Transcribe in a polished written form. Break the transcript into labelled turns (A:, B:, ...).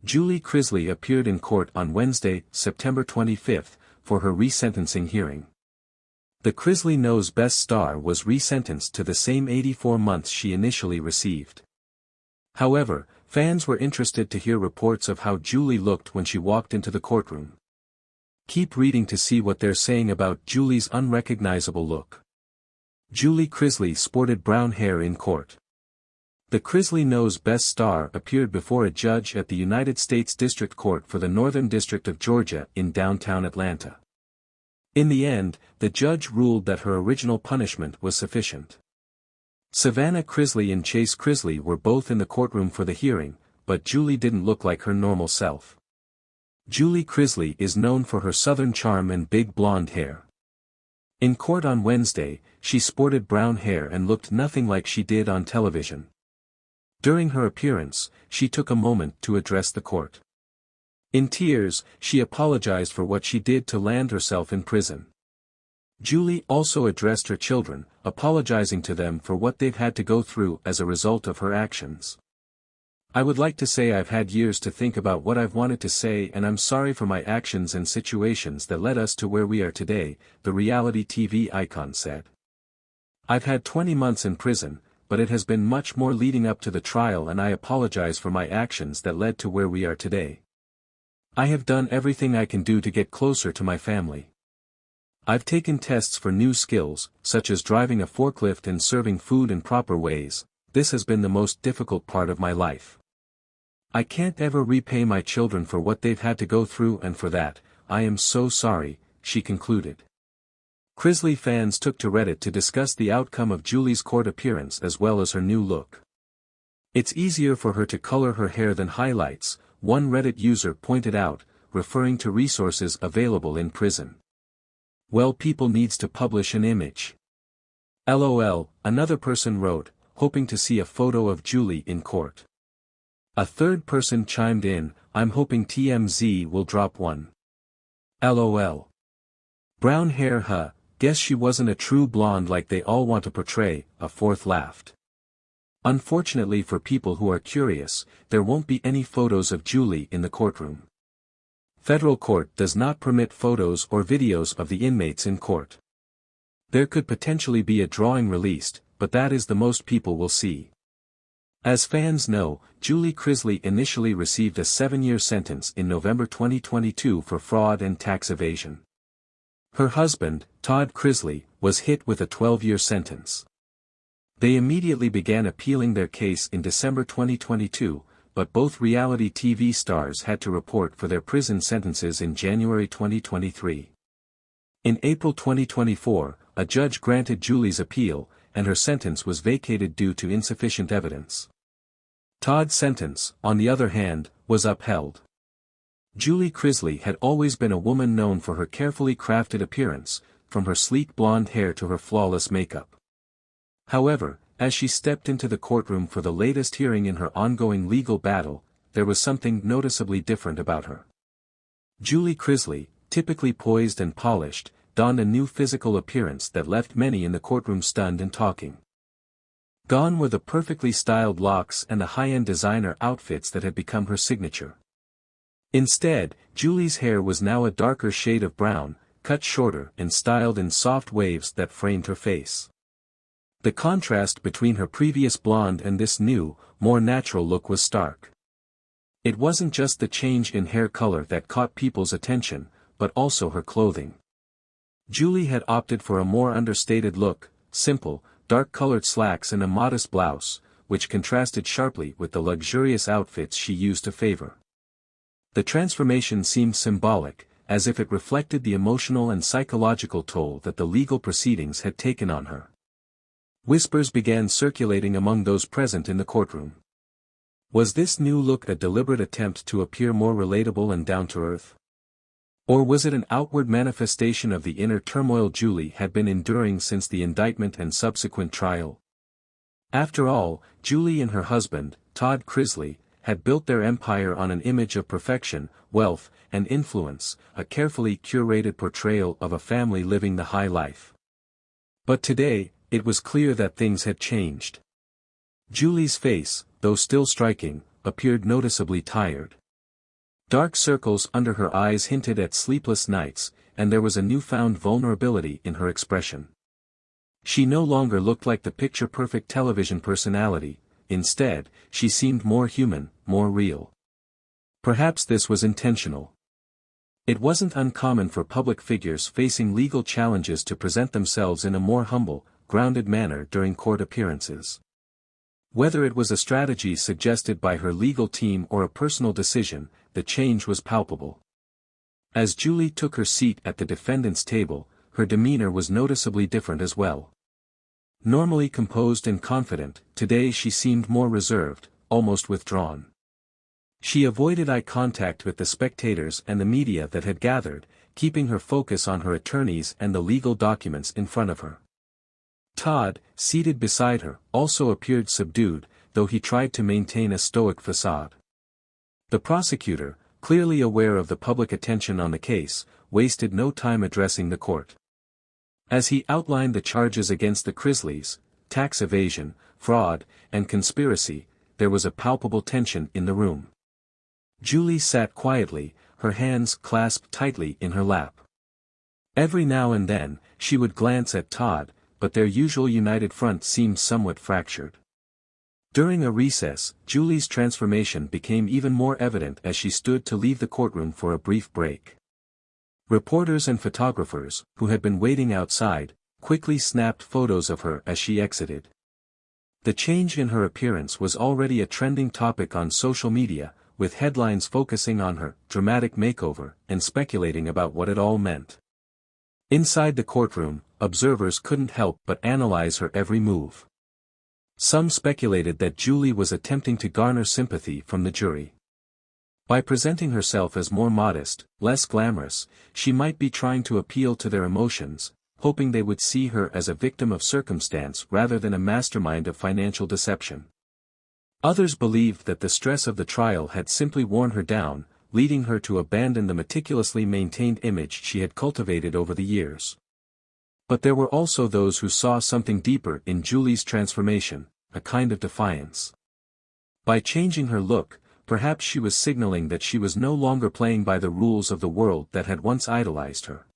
A: Julie Chrisley appeared in court on Wednesday, September 25, for her resentencing hearing. The Chrisley Knows Best star was resentenced to the same 84 months she initially received. However, fans were interested to hear reports of how Julie looked when she walked into the courtroom. Keep reading to see what they're saying about Julie's unrecognizable look. Julie Chrisley sported brown hair in court. The Chrisley Knows Best star appeared before a judge at the United States District Court for the Northern District of Georgia in downtown Atlanta. In the end, the judge ruled that her original punishment was sufficient. Savannah Chrisley and Chase Chrisley were both in the courtroom for the hearing, but Julie didn't look like her normal self. Julie Chrisley is known for her southern charm and big blonde hair. In court on Wednesday, she sported brown hair and looked nothing like she did on television. During her appearance, she took a moment to address the court. In tears, she apologized for what she did to land herself in prison. Julie also addressed her children, apologizing to them for what they've had to go through as a result of her actions. "I would like to say I've had years to think about what I've wanted to say, and I'm sorry for my actions and situations that led us to where we are today," the reality TV icon said. "I've had 20 months in prison, but it has been much more leading up to the trial, and I apologize for my actions that led to where we are today. I have done everything I can do to get closer to my family. I've taken tests for new skills, such as driving a forklift and serving food in proper ways. This has been the most difficult part of my life. I can't ever repay my children for what they've had to go through, and for that, I am so sorry," she concluded. Chrisley fans took to Reddit to discuss the outcome of Julie's court appearance as well as her new look. "It's easier for her to color her hair than highlights," one Reddit user pointed out, referring to resources available in prison. "Well, people needs to publish an image. LOL," another person wrote, hoping to see a photo of Julie in court. A third person chimed in, "I'm hoping TMZ will drop one. LOL. Brown hair, huh? Guess she wasn't a true blonde like they all want to portray," a fourth laughed. Unfortunately for people who are curious, there won't be any photos of Julie in the courtroom. Federal court does not permit photos or videos of the inmates in court. There could potentially be a drawing released, but that is the most people will see. As fans know, Julie Chrisley initially received a 7-year sentence in November 2022 for fraud and tax evasion. Her husband, Todd Chrisley, was hit with a 12-year sentence. They immediately began appealing their case in December 2022, but both reality TV stars had to report for their prison sentences in January 2023. In April 2024, a judge granted Julie's appeal, and her sentence was vacated due to insufficient evidence. Todd's sentence, on the other hand, was upheld. Julie Chrisley had always been a woman known for her carefully crafted appearance, from her sleek blonde hair to her flawless makeup. However, as she stepped into the courtroom for the latest hearing in her ongoing legal battle, there was something noticeably different about her. Julie Chrisley, typically poised and polished, donned a new physical appearance that left many in the courtroom stunned and talking. Gone were the perfectly styled locks and the high-end designer outfits that had become her signature. Instead, Julie's hair was now a darker shade of brown, cut shorter and styled in soft waves that framed her face. The contrast between her previous blonde and this new, more natural look was stark. It wasn't just the change in hair color that caught people's attention, but also her clothing. Julie had opted for a more understated look, simple, dark-colored slacks and a modest blouse, which contrasted sharply with the luxurious outfits she used to favor. The transformation seemed symbolic, as if it reflected the emotional and psychological toll that the legal proceedings had taken on her. Whispers began circulating among those present in the courtroom. Was this new look a deliberate attempt to appear more relatable and down-to-earth? Or was it an outward manifestation of the inner turmoil Julie had been enduring since the indictment and subsequent trial? After all, Julie and her husband, Todd Chrisley, had built their empire on an image of perfection, wealth, and influence, a carefully curated portrayal of a family living the high life. But today, it was clear that things had changed. Julie's face, though still striking, appeared noticeably tired. Dark circles under her eyes hinted at sleepless nights, and there was a newfound vulnerability in her expression. She no longer looked like the picture-perfect television personality. Instead, she seemed more human, more real. Perhaps this was intentional. It wasn't uncommon for public figures facing legal challenges to present themselves in a more humble, grounded manner during court appearances. Whether it was a strategy suggested by her legal team or a personal decision, the change was palpable. As Julie took her seat at the defendant's table, her demeanor was noticeably different as well. Normally composed and confident, today she seemed more reserved, almost withdrawn. She avoided eye contact with the spectators and the media that had gathered, keeping her focus on her attorneys and the legal documents in front of her. Todd, seated beside her, also appeared subdued, though he tried to maintain a stoic facade. The prosecutor, clearly aware of the public attention on the case, wasted no time addressing the court. As he outlined the charges against the Chrisleys, tax evasion, fraud, and conspiracy, there was a palpable tension in the room. Julie sat quietly, her hands clasped tightly in her lap. Every now and then, she would glance at Todd, but their usual united front seemed somewhat fractured. During a recess, Julie's transformation became even more evident as she stood to leave the courtroom for a brief break. Reporters and photographers, who had been waiting outside, quickly snapped photos of her as she exited. The change in her appearance was already a trending topic on social media, with headlines focusing on her dramatic makeover and speculating about what it all meant. Inside the courtroom, observers couldn't help but analyze her every move. Some speculated that Julie was attempting to garner sympathy from the jury. By presenting herself as more modest, less glamorous, she might be trying to appeal to their emotions, hoping they would see her as a victim of circumstance rather than a mastermind of financial deception. Others believed that the stress of the trial had simply worn her down, leading her to abandon the meticulously maintained image she had cultivated over the years. But there were also those who saw something deeper in Julie's transformation, a kind of defiance. By changing her look, perhaps she was signaling that she was no longer playing by the rules of the world that had once idolized her.